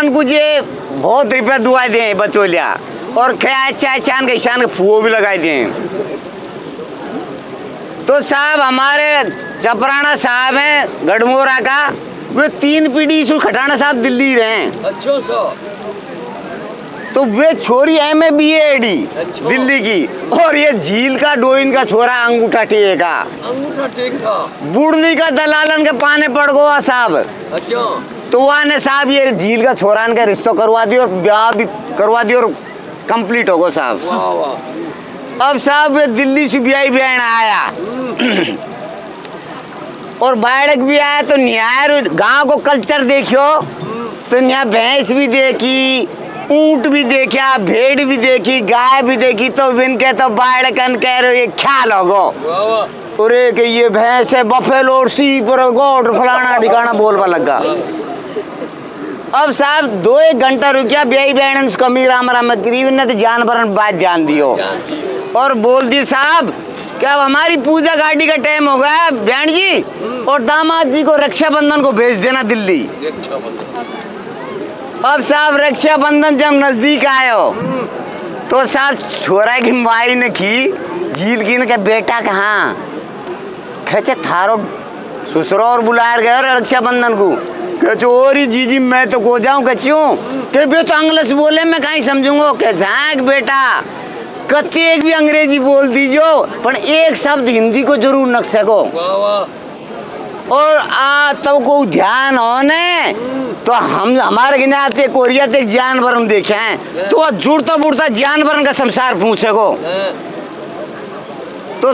मन कुछ बहुत रुपया दुआ दिए बचोलिया और क्या चाय चान के शान के फुओ भी लगाए दिए। तो साहब हमारे चपराना साहब हैं गढ़मोरा का, वे 3 पीढ़ी से खटाना साहब दिल्ली रहे। अच्छा सा। तो वे छोरी MA दिल्ली की, और ये झील का डोइन का छोरा अंगूठा टेक का बुढ़नी का दलालन के पाने पड़ गया साहब। अच्छा। तो वहाँ ने साहब ये झील का छोरान का रिश्ता करवा दिया और ब्याह भी करवा दिया और कंप्लीट हो गया साहब। वाह वाह। अब साहब दिल्ली से ब्याह बहन आया और बाड़क भी आया, तो न्याय गांव को कल्चर देखियो, तो यहाँ भैंस भी देखी, ऊंट भी देखा, भेड़ भी देखी, गाय भी देखी। तो इनके तो बाड़कन कह रहे ये ख्याल होगो अरे कि ये भैंस है, बफेलो और सीप और गोट फलाना ठिकाना बोलवा लगा। अब साहब 2-1 घंटा रुकिया, ब्याई बहन कमी राम राम करीब ने तो जानवर बात जान दियो और बोल दी साहब क्या हमारी पूजा गाड़ी का टाइम हो गया बहन जी, और दामाद जी को रक्षाबंधन को भेज देना दिल्ली। अब साहब रक्षाबंधन जब नजदीक आयो तो साहब छोरा की माई ने की झील की ने बेटा कहाँ खेचे थारो ससुर और बुलाया गए रक्षाबंधन को कहो और ही जी मैं तो को जाऊं कच्चूं के बे तो अंग्रेज बोले मैं कहीं समझूंगा के झाक बेटा कत्ती एक भी अंग्रेजी बोल दीजो पर एक शब्द हिंदी को जरूर नक सको। और तब को ध्यान होने तो हम हमारे गिनाते कोरिया तक जानवर हम देखे हैं, तो जुड़ता बुड़ता जानवर का संसार पूछे को तो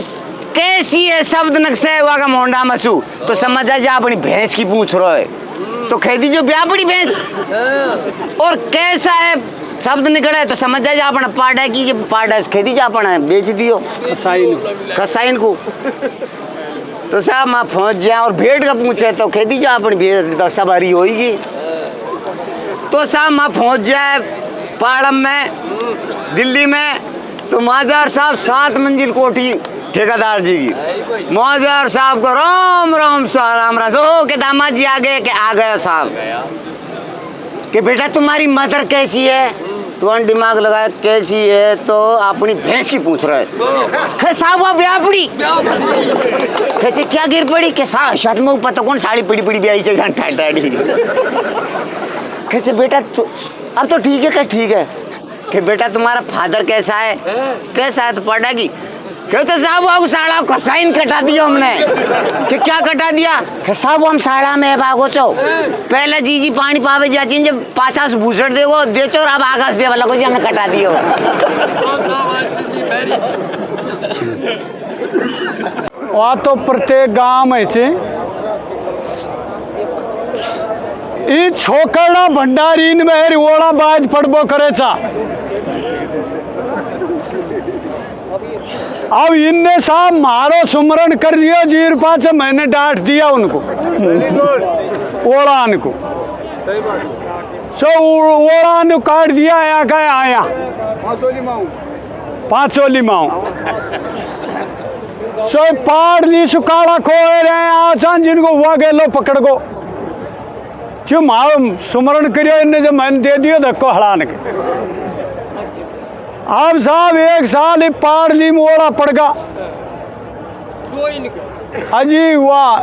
कैसी है शब्द नक्शे हुआ का मोंडा मसू, तो समझ जा अपनी भैंस की पूछ रहा है तो कह दीजिए ब्याह बड़ी भैंस। और कैसा है शब्द निकला है तो समझ जाए अपना पाड़ा की पाड़ा कह दीजिए अपना बेच दियो कसाइन को। तो साहब मैं पहुंच जाए और भेड़ का पूछे तो कह दीजिए अपनी भेड़ सवारी होगी। तो साहब मैं पहुंच जाए पाड़म में दिल्ली में, तो माजार साहब 7 मंजिल कोठी ठेकेदार जी की, मौजार साहब को राम राम राम राम हो के दामाद जी आ गए साहब कि बेटा तुम्हारी मदर कैसी है, तुम दिमाग लगाया कैसी है, तो अपनी भैंस की पूछ रहे साहब वो ब्याह पड़ी कैसे क्या गिर पड़ी के साथ में पता कौन साड़ी पड़ी पड़ी ब्याह से टाड़ी कैसे बेटा अब तो ठीक है क्या ठीक है कि बेटा तुम्हारा फादर कैसा है कैसा है, तो पड़ा की कहते साहब वो साड़ा को साइन कटा दिया हमने कि क्या कटा दिया कि साहब हम साड़ा में भागो चो पहले जी पानी पावे जाची जब पासा से भूसड़ देगो देचो और अब आकाश दे वाला को जी हमने कटा दियो। वहाँ तो प्रत्येक गांव में ई छोकड़ा भंडारी में ओला बाज पड़बो करे चा। अब इनने साहब मारो सुमरण कर लियो जीर पाँच मैंने डांट दिया उनको ओड़ान को, सो ओड़ान काट दिया आया पाँचोली माऊ सो पाड़ ली सुकाड़ा खोए रहे आसान जिनको हुआ गेलो पकड़ को जो मारो सुमरण करियो इनने जो मैंने दे दियो धक्को हड़ान के। अब साहब 1 साल पाड़ ली मोड़ा पड़ गया अजी वाह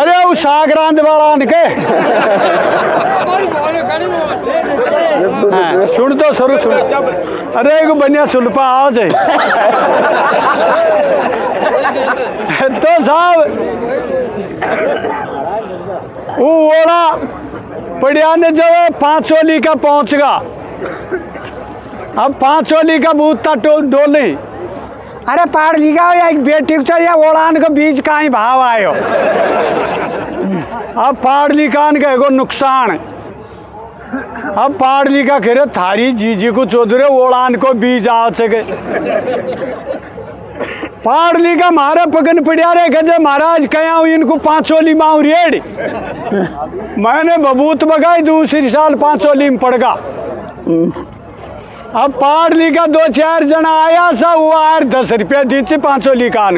अरे वो सागरांत वाला के सुन तो शुरू सुन अरे को बनिया सुलपा आओ जाए तो साहब वो ओड़ा पड़िया ने जब 5 ओली का पहुंच गया। अब 5 ओली का बूता डोली अरे पाड़ लिखा या एक बेटी या ओड़ान का बीच का ही भाव आयो। अब पाड़ लिखान का एगो नुकसान अब पाड़ लिखा कह रहे थारी जीजी को चौधरी ओड़ान को बीज आ सके पाड़ लिखा मारे पगन पड़िया रे गजे महाराज कया इनको 5 ओली माऊ रेड मैंने बबूत बगाई दूसरी साल 5 ओली में पड़ गया। अब पाड़ लिखा 2-4 जना आया सा वो आर 10 रुपया दीचे 5 ओली कान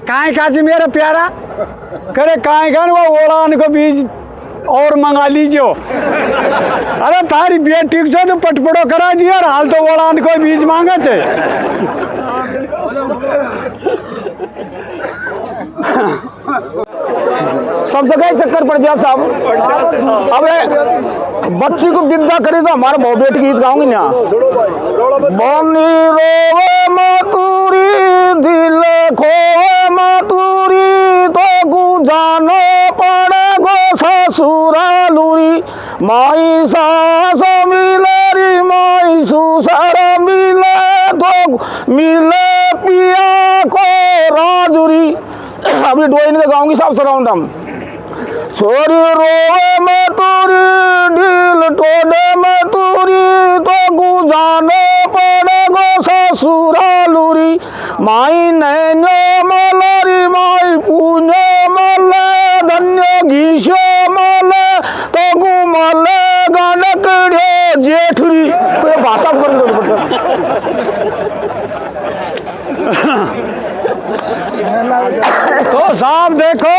काहे काज मेरा प्यारा करे काहे कान वो ओड़ान को बीज और मंगा लीजिए। अरे तारी बेटी से तो पटपड़ो करा दिया और हाल तो बोला कोई बीज मांगा थे। सब जगह चक्कर पड़ गया साहब। अब बच्ची को विदा करी तो हमारे बहु बेटी गीत गाऊंगी ना। बनी रोवे मातूरी दिल खोए मातूरी तो गुजानो पड़े गो ससुरालूरी माई सास मिलेरी माई सुसर मिले तो मिले पिया को राजुरी। अभी डोई नहीं गाऊंगी साहब सराउंड हम। छोरी रोवे में तूरी ढील टोडे में तूरी तो गुजानो पड़े गो ससुरालूरी माई नैनो मलरी माई पूनो मले धन्य घीशो मले तो गुमले गणकड़े जेठरी। तो ये भाषा पर तो साहब देखो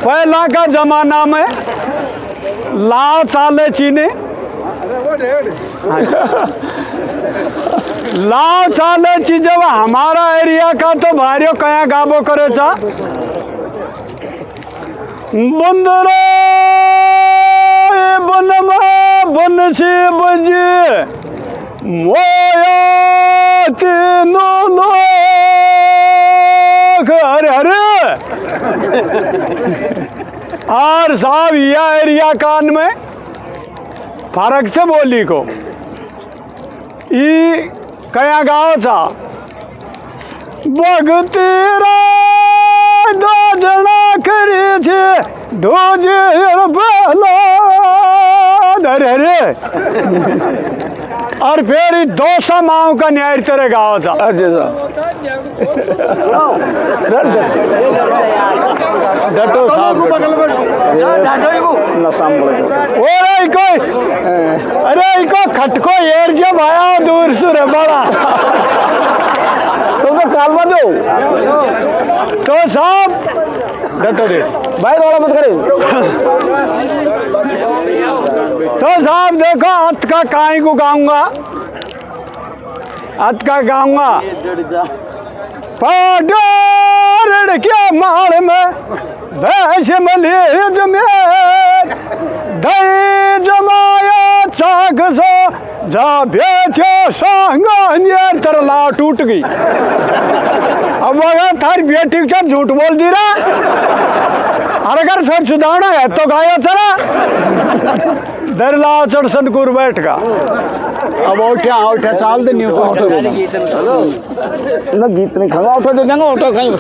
पहला का जमाना में लाल चाले चीने लाल चाले चीज जब हमारा एरिया का तो भारियों कया गाबो करे चा बंदरो बन में बन से बजे मोया तीनों लोग अरे अरे और साहब यह एरिया कान में फर्क से बोली को ई कया गाँव सा भगतीरा दो जना करे थे दो जेर पहला अरे अरे और फिर दो समाओं का न्याय तेरे गाँव था। अच्छा साहब डटो साहब अरे इको खटको एर जब आया दूर से रे बड़ा तो चाल मत दो तो साहब डटो दे भाई रोड़ा मत करे। तो साहब देखो हथ का काई को गाऊंगा हथ का गाऊंगा पाडर के माल में भैंस मलेज में दही जमाया चाक सो जा बेचे सांगा तरला टूट गई। अब अगर थारी बेटी के झूठ बोल दी रहा और अगर सर सुधारना है तो गाया चला दरला चढ़सन कुर बैठ का अब उठा चाल दे नहीं ना गीत नहीं खाऊंगा उठो दे देंगे उठो कहीं।